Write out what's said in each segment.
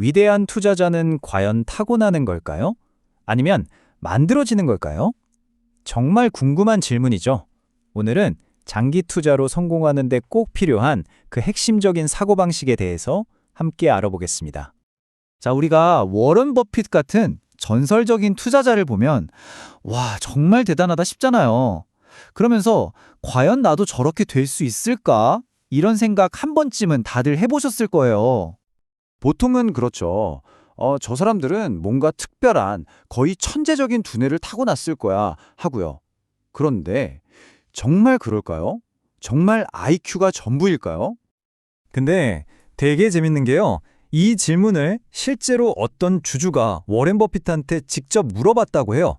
위대한 투자자는 과연 타고나는 걸까요? 아니면 만들어지는 걸까요? 정말 궁금한 질문이죠. 오늘은 장기 투자로 성공하는 데 꼭 필요한 그 핵심적인 사고방식에 대해서 함께 알아보겠습니다. 자, 우리가 워런 버핏 같은 전설적인 투자자를 보면 와, 정말 대단하다 싶잖아요. 그러면서 과연 나도 저렇게 될 수 있을까? 이런 생각 한 번쯤은 다들 해보셨을 거예요. 보통은 그렇죠. 저 사람들은 뭔가 특별한, 거의 천재적인 두뇌를 타고났을 거야 하고요. 그런데 정말 그럴까요? 정말 IQ가 전부일까요? 근데 되게 재밌는 게요. 이 질문을 실제로 어떤 주주가 워렌 버핏한테 직접 물어봤다고 해요.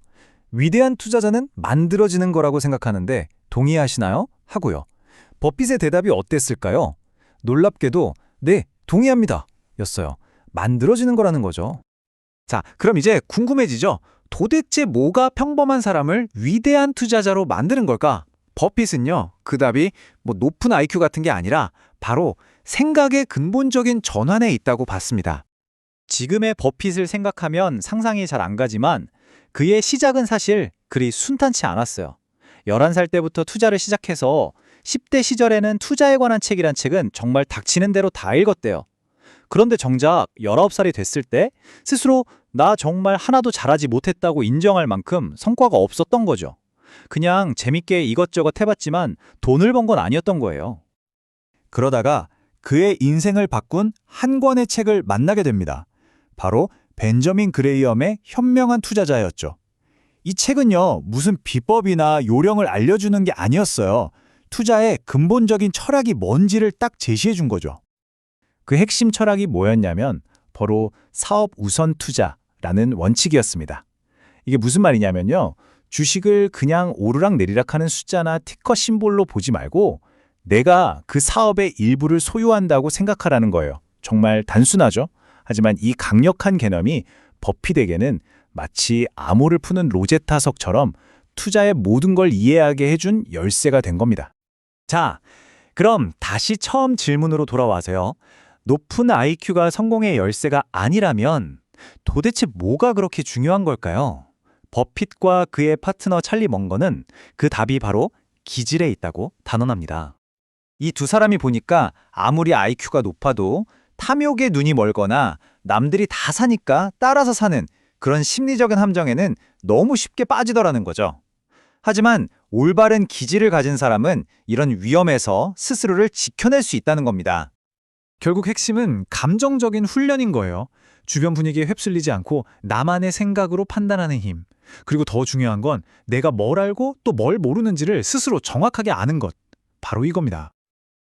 위대한 투자자는 만들어지는 거라고 생각하는데 동의하시나요? 하고요. 버핏의 대답이 어땠을까요? 놀랍게도 네, 동의합니다. 였어요. 만들어지는 거라는 거죠. 자, 그럼 이제 궁금해지죠? 도대체 뭐가 평범한 사람을 위대한 투자자로 만드는 걸까? 버핏은요, 그 답이 높은 IQ 같은 게 아니라 바로 생각의 근본적인 전환에 있다고 봤습니다. 지금의 버핏을 생각하면 상상이 잘 안 가지만 그의 시작은 사실 그리 순탄치 않았어요. 11살 때부터 투자를 시작해서 10대 시절에는 투자에 관한 책이란 책은 정말 닥치는 대로 다 읽었대요. 그런데 정작 19살이 됐을 때 스스로 나 정말 하나도 잘하지 못했다고 인정할 만큼 성과가 없었던 거죠. 그냥 재밌게 이것저것 해봤지만 돈을 번 건 아니었던 거예요. 그러다가 그의 인생을 바꾼 한 권의 책을 만나게 됩니다. 바로 벤저민 그레이엄의 현명한 투자자였죠. 이 책은요, 무슨 비법이나 요령을 알려주는 게 아니었어요. 투자의 근본적인 철학이 뭔지를 딱 제시해 준 거죠. 그 핵심 철학이 뭐였냐면 바로 사업 우선 투자라는 원칙이었습니다. 이게 무슨 말이냐면요. 주식을 그냥 오르락 내리락 하는 숫자나 티커 심볼로 보지 말고 내가 그 사업의 일부를 소유한다고 생각하라는 거예요. 정말 단순하죠? 하지만 이 강력한 개념이 버핏에게는 마치 암호를 푸는 로제타석처럼 투자의 모든 걸 이해하게 해준 열쇠가 된 겁니다. 자, 그럼 다시 처음 질문으로 돌아와서요. 높은 IQ가 성공의 열쇠가 아니라면 도대체 뭐가 그렇게 중요한 걸까요? 버핏과 그의 파트너 찰리 먼거는 그 답이 바로 기질에 있다고 단언합니다. 이 두 사람이 보니까 아무리 IQ가 높아도 탐욕에 눈이 멀거나 남들이 다 사니까 따라서 사는 그런 심리적인 함정에는 너무 쉽게 빠지더라는 거죠. 하지만 올바른 기질을 가진 사람은 이런 위험에서 스스로를 지켜낼 수 있다는 겁니다. 결국 핵심은 감정적인 훈련인 거예요. 주변 분위기에 휩쓸리지 않고 나만의 생각으로 판단하는 힘. 그리고 더 중요한 건 내가 뭘 알고 또 뭘 모르는지를 스스로 정확하게 아는 것. 바로 이겁니다.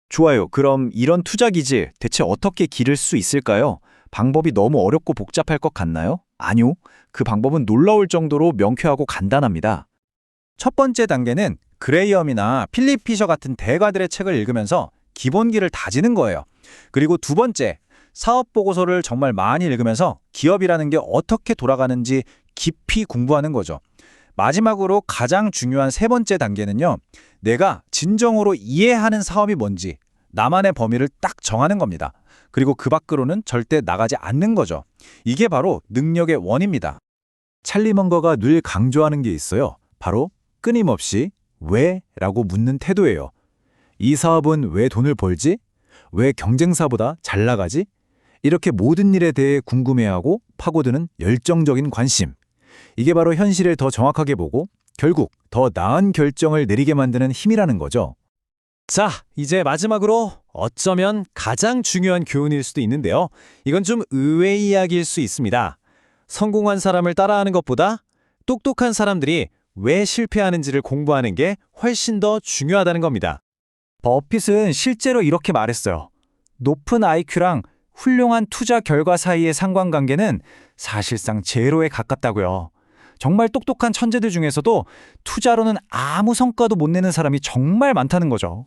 좋아요. 그럼 이런 투자 기질 대체 어떻게 기를 수 있을까요? 방법이 너무 어렵고 복잡할 것 같나요? 아니요. 그 방법은 놀라울 정도로 명쾌하고 간단합니다. 첫 번째 단계는 그레이엄이나 필립 피셔 같은 대가들의 책을 읽으면서 기본기를 다지는 거예요. 그리고 두 번째, 사업 보고서를 정말 많이 읽으면서 기업이라는 게 어떻게 돌아가는지 깊이 공부하는 거죠. 마지막으로 가장 중요한 세 번째 단계는요. 내가 진정으로 이해하는 사업이 뭔지 나만의 범위를 딱 정하는 겁니다. 그리고 그 밖으로는 절대 나가지 않는 거죠. 이게 바로 능력의 원입니다. 찰리 먼거가 늘 강조하는 게 있어요. 바로 끊임없이 왜? 라고 묻는 태도예요. 이 사업은 왜 돈을 벌지? 왜 경쟁사보다 잘 나가지? 이렇게 모든 일에 대해 궁금해하고 파고드는 열정적인 관심. 이게 바로 현실을 더 정확하게 보고 결국 더 나은 결정을 내리게 만드는 힘이라는 거죠. 자, 이제 마지막으로 어쩌면 가장 중요한 교훈일 수도 있는데요. 이건 좀 의외의 이야기일 수 있습니다. 성공한 사람을 따라하는 것보다 똑똑한 사람들이 왜 실패하는지를 공부하는 게 훨씬 더 중요하다는 겁니다. 버핏은 실제로 이렇게 말했어요. 높은 IQ랑 훌륭한 투자 결과 사이의 상관관계는 사실상 제로에 가깝다고요. 정말 똑똑한 천재들 중에서도 투자로는 아무 성과도 못 내는 사람이 정말 많다는 거죠.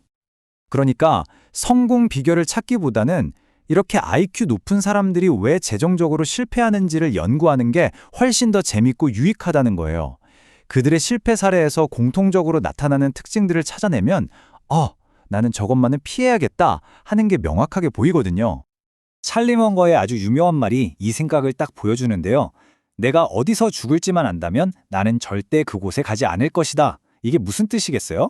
그러니까 성공 비결을 찾기보다는 이렇게 IQ 높은 사람들이 왜 재정적으로 실패하는지를 연구하는 게 훨씬 더 재밌고 유익하다는 거예요. 그들의 실패 사례에서 공통적으로 나타나는 특징들을 찾아내면 나는 저것만은 피해야겠다 하는 게 명확하게 보이거든요. 찰리 먼거의 아주 유명한 말이 이 생각을 딱 보여주는데요. 내가 어디서 죽을지만 안다면 나는 절대 그곳에 가지 않을 것이다. 이게 무슨 뜻이겠어요?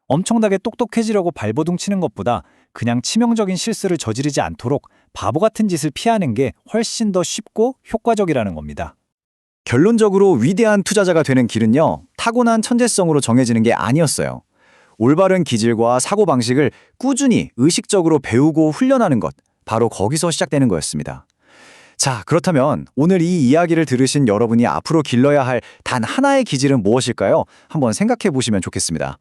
엄청나게 똑똑해지려고 발버둥 치는 것보다 그냥 치명적인 실수를 저지르지 않도록 바보 같은 짓을 피하는 게 훨씬 더 쉽고 효과적이라는 겁니다. 결론적으로 위대한 투자자가 되는 길은요, 타고난 천재성으로 정해지는 게 아니었어요. 올바른 기질과 사고방식을 꾸준히 의식적으로 배우고 훈련하는 것, 바로 거기서 시작되는 거였습니다. 자, 그렇다면 오늘 이 이야기를 들으신 여러분이 앞으로 길러야 할 단 하나의 기질은 무엇일까요? 한번 생각해 보시면 좋겠습니다.